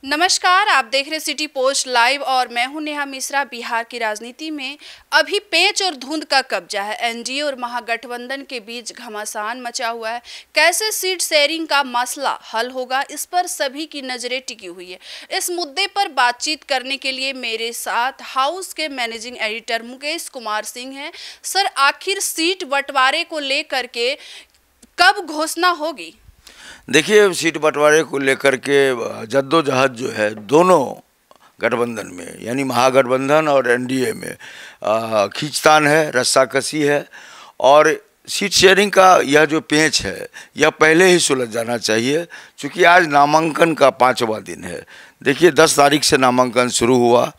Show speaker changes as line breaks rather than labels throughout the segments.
नमस्कार, आप देख रहे सिटी पोस्ट लाइव और मैं हूं नेहा मिश्रा। बिहार की राजनीति में अभी पेंच और धुंध का कब्जा है। एनडीए और महागठबंधन के बीच घमासान मचा हुआ है। कैसे सीट शेयरिंग का मसला हल होगा, इस पर सभी की नजरें टिकी हुई है। इस मुद्दे पर बातचीत करने के लिए मेरे साथ हाउस के मैनेजिंग एडिटर मुकेश कुमार सिंह हैं। सर, आखिर सीट बंटवारे को लेकर के कब घोषणा होगी?
देखिए, सीट बंटवारे को लेकर के जद्दोजहद जो है दोनों गठबंधन में, यानी महागठबंधन और एनडीए में खींचतान है, रस्साकसी है। और सीट शेयरिंग का यह जो पेंच है यह पहले ही सुलझ जाना चाहिए, क्योंकि आज नामांकन का 5वां दिन है। देखिए, 10 तारीख से नामांकन शुरू हुआ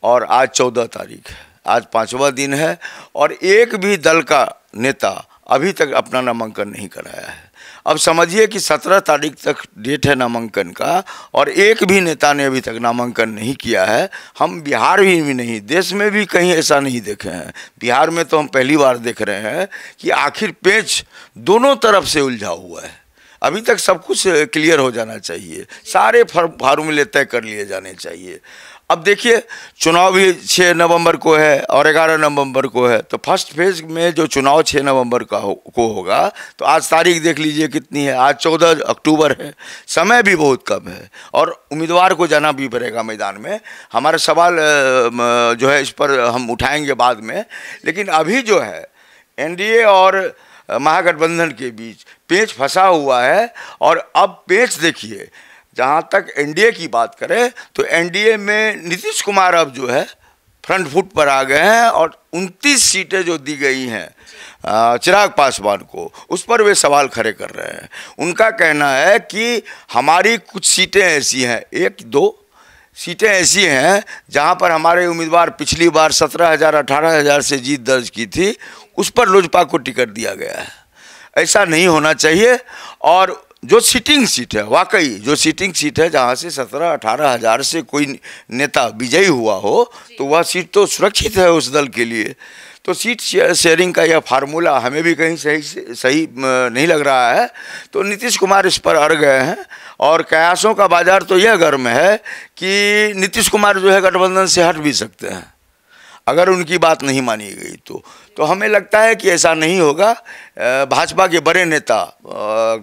और आज 14 तारीख है। आज 5वां दिन है और एक भी दल का नेता अभी तक अपना नामांकन नहीं कराया है। अब समझिए कि 17 तारीख तक डेट है नामांकन का और एक भी नेता ने अभी तक नामांकन नहीं किया है। हम बिहार भी नहीं, देश में भी कहीं ऐसा नहीं देखे हैं। बिहार में तो हम पहली बार देख रहे हैं कि आखिर पेंच दोनों तरफ से उलझा हुआ है। अभी तक सब कुछ क्लियर हो जाना चाहिए, सारे फार्मूले तय कर लिए जाने चाहिए। अब देखिए, चुनाव भी 6 नवंबर को है और 11 नवंबर को है, तो फर्स्ट फेज में जो चुनाव 6 नवंबर को होगा, तो आज तारीख देख लीजिए कितनी है, आज 14 अक्टूबर है। समय भी बहुत कम है और उम्मीदवार को जाना भी पड़ेगा मैदान में। हमारा सवाल जो है इस पर हम उठाएंगे बाद में, लेकिन अभी जो है एनडीए और महागठबंधन के बीच पेंच फंसा हुआ है। और अब पेंच देखिए, जहाँ तक एनडीए की बात करें तो एनडीए में नीतीश कुमार अब जो है फ्रंट फुट पर आ गए हैं और 29 सीटें जो दी गई हैं चिराग पासवान को, उस पर वे सवाल खड़े कर रहे हैं। उनका कहना है कि हमारी कुछ सीटें ऐसी हैं, 1-2 सीटें ऐसी हैं जहां पर हमारे उम्मीदवार पिछली बार 17,000 18,000 से जीत दर्ज की थी, उस पर लोजपा को टिकट दिया गया है। ऐसा नहीं होना चाहिए। और जो सीटिंग सीट है, वाकई जो सीटिंग सीट है जहाँ से 17-18 हज़ार से कोई नेता विजयी हुआ हो, तो वह सीट तो सुरक्षित है उस दल के लिए। तो सीट शेयरिंग का यह फार्मूला हमें भी कहीं सही नहीं लग रहा है। तो नीतीश कुमार इस पर अड़ गए हैं और कयासों का बाजार तो यह गर्म है कि नीतीश कुमार जो है गठबंधन से हट भी सकते हैं अगर उनकी बात नहीं मानी गई तो हमें लगता है कि ऐसा नहीं होगा। भाजपा के बड़े नेता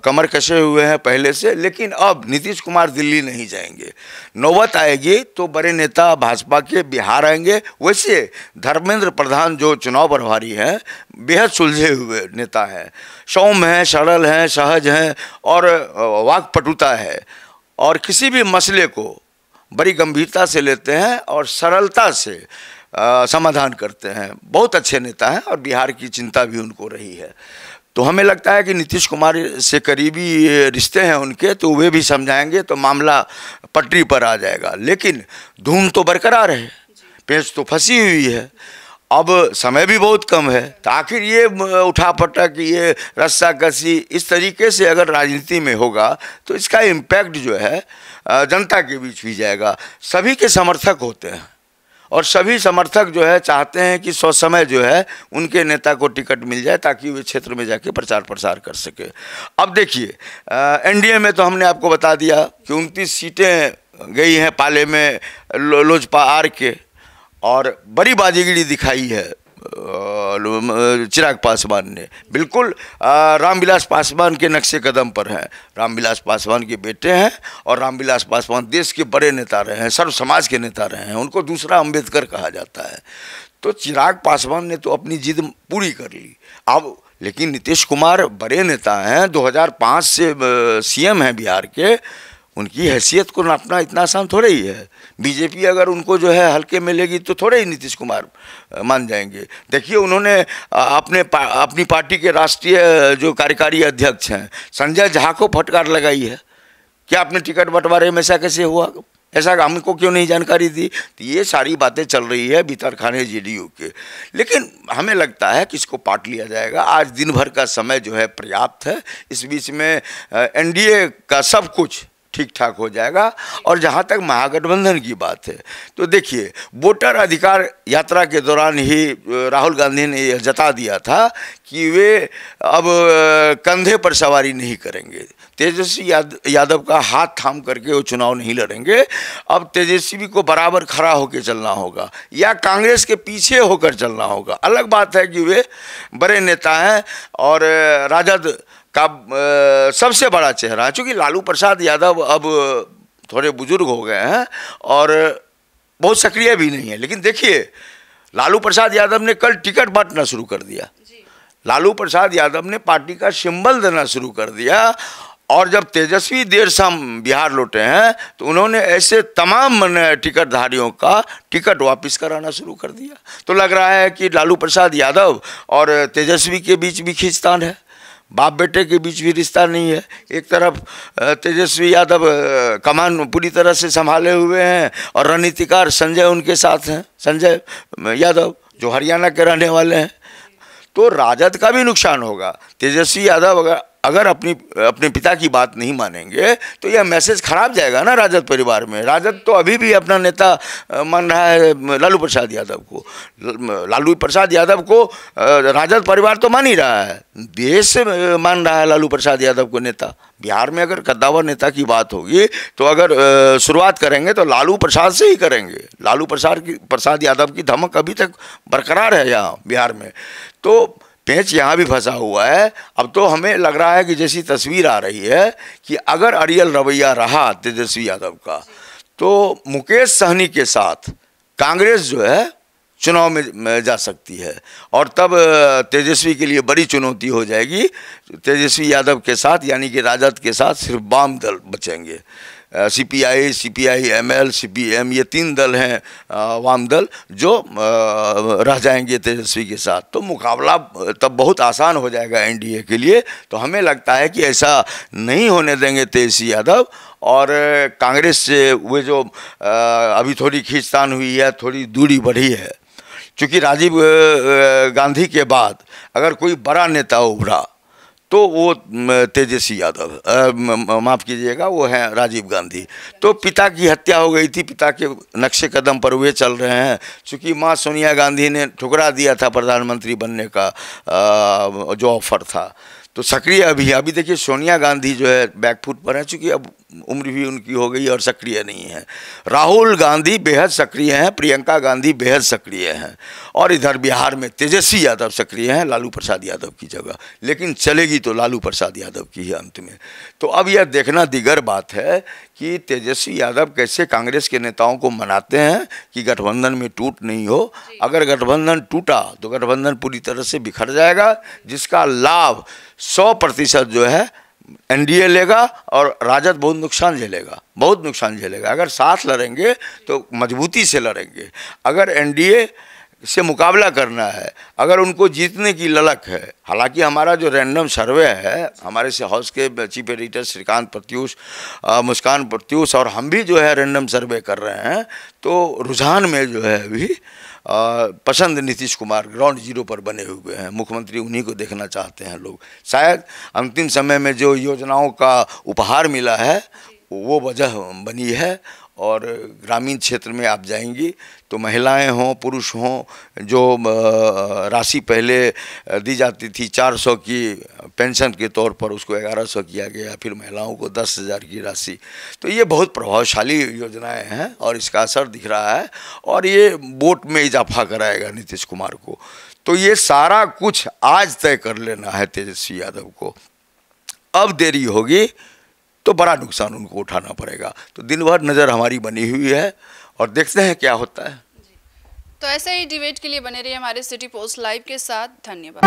कमर कसे हुए हैं पहले से, लेकिन अब नीतीश कुमार दिल्ली नहीं जाएंगे। नौबत आएगी तो बड़े नेता भाजपा के बिहार आएंगे। वैसे धर्मेंद्र प्रधान जो चुनाव प्रभारी हैं, बेहद सुलझे हुए नेता हैं, सौम्य हैं, सरल हैं, सहज हैं और वाक्पटुता है और किसी भी मसले को बड़ी गंभीरता से लेते हैं और सरलता से समाधान करते हैं। बहुत अच्छे नेता हैं और बिहार की चिंता भी उनको रही है। तो हमें लगता है कि नीतीश कुमार से करीबी रिश्ते हैं उनके, तो वे भी समझाएंगे तो मामला पटरी पर आ जाएगा। लेकिन धूम तो बरकरार है, पेंच तो फंसी हुई है। अब समय भी बहुत कम है, तो आखिर ये उठापटक, ये रस्साकसी इस तरीके से अगर राजनीति में होगा तो इसका इम्पैक्ट जो है जनता के बीच भी जाएगा। सभी के समर्थक होते हैं और सभी समर्थक जो है चाहते हैं कि समय जो है उनके नेता को टिकट मिल जाए ताकि वे क्षेत्र में जाके प्रचार प्रसार कर सके। अब देखिए, एनडीए में तो हमने आपको बता दिया कि 29 सीटें गई हैं पाले में लोजपा आर के, और बड़ी बाजीगरी दिखाई है चिराग पासवान ने। बिल्कुल रामविलास पासवान के नक्शे कदम पर हैं। रामविलास पासवान के बेटे हैं और रामविलास पासवान देश के बड़े नेता रहे हैं, सर्व समाज के नेता रहे हैं, उनको दूसरा अंबेडकर कहा जाता है। तो चिराग पासवान ने तो अपनी जिद पूरी कर ली। अब लेकिन नीतीश कुमार बड़े नेता हैं, 2005 से सीएम हैं बिहार के, उनकी हैसियत को नापना इतना आसान थोड़े ही है। बीजेपी अगर उनको जो है हल्के में लेगी तो थोड़े ही नीतीश कुमार मान जाएंगे। देखिए, उन्होंने अपनी पार्टी के राष्ट्रीय जो कार्यकारी अध्यक्ष हैं संजय झा को फटकार लगाई है कि आपने टिकट बंटवारे में ऐसा कैसे हुआ, ऐसा हमको क्यों नहीं जानकारी दी। तो ये सारी बातें चल रही है भीतर खाने जेडीयू के, लेकिन हमें लगता है कि इसको पाट लिया जाएगा। आज दिन भर का समय जो है पर्याप्त है। इस बीच में एनडीए का सब कुछ ठीक ठाक हो जाएगा। और जहाँ तक महागठबंधन की बात है, तो देखिए, वोटर अधिकार यात्रा के दौरान ही राहुल गांधी ने यह जता दिया था कि वे अब कंधे पर सवारी नहीं करेंगे। तेजस्वी यादव का हाथ थाम करके वो चुनाव नहीं लड़ेंगे। अब तेजस्वी को बराबर खड़ा होकर चलना होगा या कांग्रेस के पीछे होकर चलना होगा। अलग बात है कि वे बड़े नेता हैं और राजद का सबसे बड़ा चेहरा है। चूँकि लालू प्रसाद यादव अब थोड़े बुजुर्ग हो गए हैं और बहुत सक्रिय भी नहीं है, लेकिन देखिए लालू प्रसाद यादव ने कल टिकट बांटना शुरू कर दिया। लालू प्रसाद यादव ने पार्टी का सिंबल देना शुरू कर दिया और जब तेजस्वी देर शाम बिहार लौटे हैं तो उन्होंने ऐसे तमाम टिकटधारियों का टिकट वापस कराना शुरू कर दिया। तो लग रहा है कि लालू प्रसाद यादव और तेजस्वी के बीच भी खींचतान है, बाप बेटे के बीच भी रिश्ता नहीं है। एक तरफ तेजस्वी यादव कमान पूरी तरह से संभाले हुए हैं और रणनीतिकार संजय उनके साथ हैं, संजय यादव जो हरियाणा के रहने वाले हैं। तो राजद का भी नुकसान होगा। तेजस्वी यादव अगर अपने पिता की बात नहीं मानेंगे तो यह मैसेज खराब जाएगा ना राजद परिवार में। राजद तो अभी भी अपना नेता मान रहा है लालू प्रसाद यादव को। लालू प्रसाद यादव को राजद परिवार तो मान ही रहा है, देश मान रहा है लालू प्रसाद यादव को नेता। बिहार में अगर कद्दावर नेता की बात होगी तो अगर शुरुआत करेंगे तो लालू प्रसाद से ही करेंगे। लालू प्रसाद यादव की धमक अभी तक बरकरार है यहाँ बिहार में। तो पेंच यहाँ भी फंसा हुआ है। अब तो हमें लग रहा है कि जैसी तस्वीर आ रही है कि अगर अड़ियल रवैया रहा तेजस्वी यादव का तो मुकेश सहनी के साथ कांग्रेस जो है चुनाव में जा सकती है और तब तेजस्वी के लिए बड़ी चुनौती हो जाएगी। तेजस्वी यादव के साथ यानी कि राजद के साथ सिर्फ वाम दल बचेंगे। सीपीआई, एमएल, सीपीएम ये 3 दल हैं वाम दल जो रह जाएंगे तेजस्वी के साथ। तो मुकाबला तब बहुत आसान हो जाएगा एनडीए के लिए। तो हमें लगता है कि ऐसा नहीं होने देंगे तेजस्वी यादव। और कांग्रेस से वे जो अभी थोड़ी खींचतान हुई है, थोड़ी दूरी बढ़ी है, क्योंकि राजीव गांधी के बाद अगर कोई बड़ा नेता उभरा तो वो तेजस्वी यादव, माफ़ कीजिएगा, वो है राजीव गांधी। तो पिता की हत्या हो गई थी, पिता के नक्शे कदम पर वे चल रहे हैं। चूँकि माँ सोनिया गांधी ने ठुकरा दिया था प्रधानमंत्री बनने का जो ऑफर था, तो सक्रिय अभी देखिए सोनिया गांधी जो है बैकफुट पर है, चूँकि अब उम्र भी उनकी हो गई और सक्रिय नहीं है। राहुल गांधी बेहद सक्रिय हैं, प्रियंका गांधी बेहद सक्रिय हैं और इधर बिहार में तेजस्वी यादव सक्रिय हैं लालू प्रसाद यादव की जगह। लेकिन चलेगी तो लालू प्रसाद यादव की ही अंत में। तो अब यह देखना दिगर बात है कि तेजस्वी यादव कैसे कांग्रेस के नेताओं को मनाते हैं कि गठबंधन में टूट नहीं हो। अगर गठबंधन टूटा तो गठबंधन पूरी तरह से बिखर जाएगा, जिसका लाभ 100% जो है एनडीए लेगा और राजद बहुत नुकसान झेलेगा। अगर साथ लड़ेंगे तो मजबूती से लड़ेंगे। अगर एनडीए से मुकाबला करना है, अगर उनको जीतने की ललक है, हालांकि हमारा जो रैंडम सर्वे है, हमारे से हाउस के चीफ एडिटर श्रीकांत प्रत्यूष, मुस्कान प्रत्यूष और हम भी जो है रैंडम सर्वे कर रहे हैं, तो रुझान में जो है अभी पसंद नीतीश कुमार ग्राउंड जीरो पर बने हुए हैं। मुख्यमंत्री उन्हीं को देखना चाहते हैं लोग। शायद अंतिम समय में जो योजनाओं का उपहार मिला है वो वजह बनी है। और ग्रामीण क्षेत्र में आप जाएंगी तो महिलाएं हों पुरुष हों, जो राशि पहले दी जाती थी 400 की पेंशन के तौर पर, उसको 1100 किया गया, फिर महिलाओं को 10,000 की राशि। तो ये बहुत प्रभावशाली योजनाएं हैं और इसका असर दिख रहा है और ये वोट में इजाफा कराएगा नीतीश कुमार को। तो ये सारा कुछ आज तय कर लेना है तेजस्वी यादव को। अब देरी होगी तो बड़ा नुकसान उनको उठाना पड़ेगा। तो दिन भर नज़र हमारी बनी हुई है और देखते हैं क्या होता है।
तो ऐसे ही डिबेट के लिए बने रहिए हमारे सिटी पोस्ट लाइव के साथ। धन्यवाद।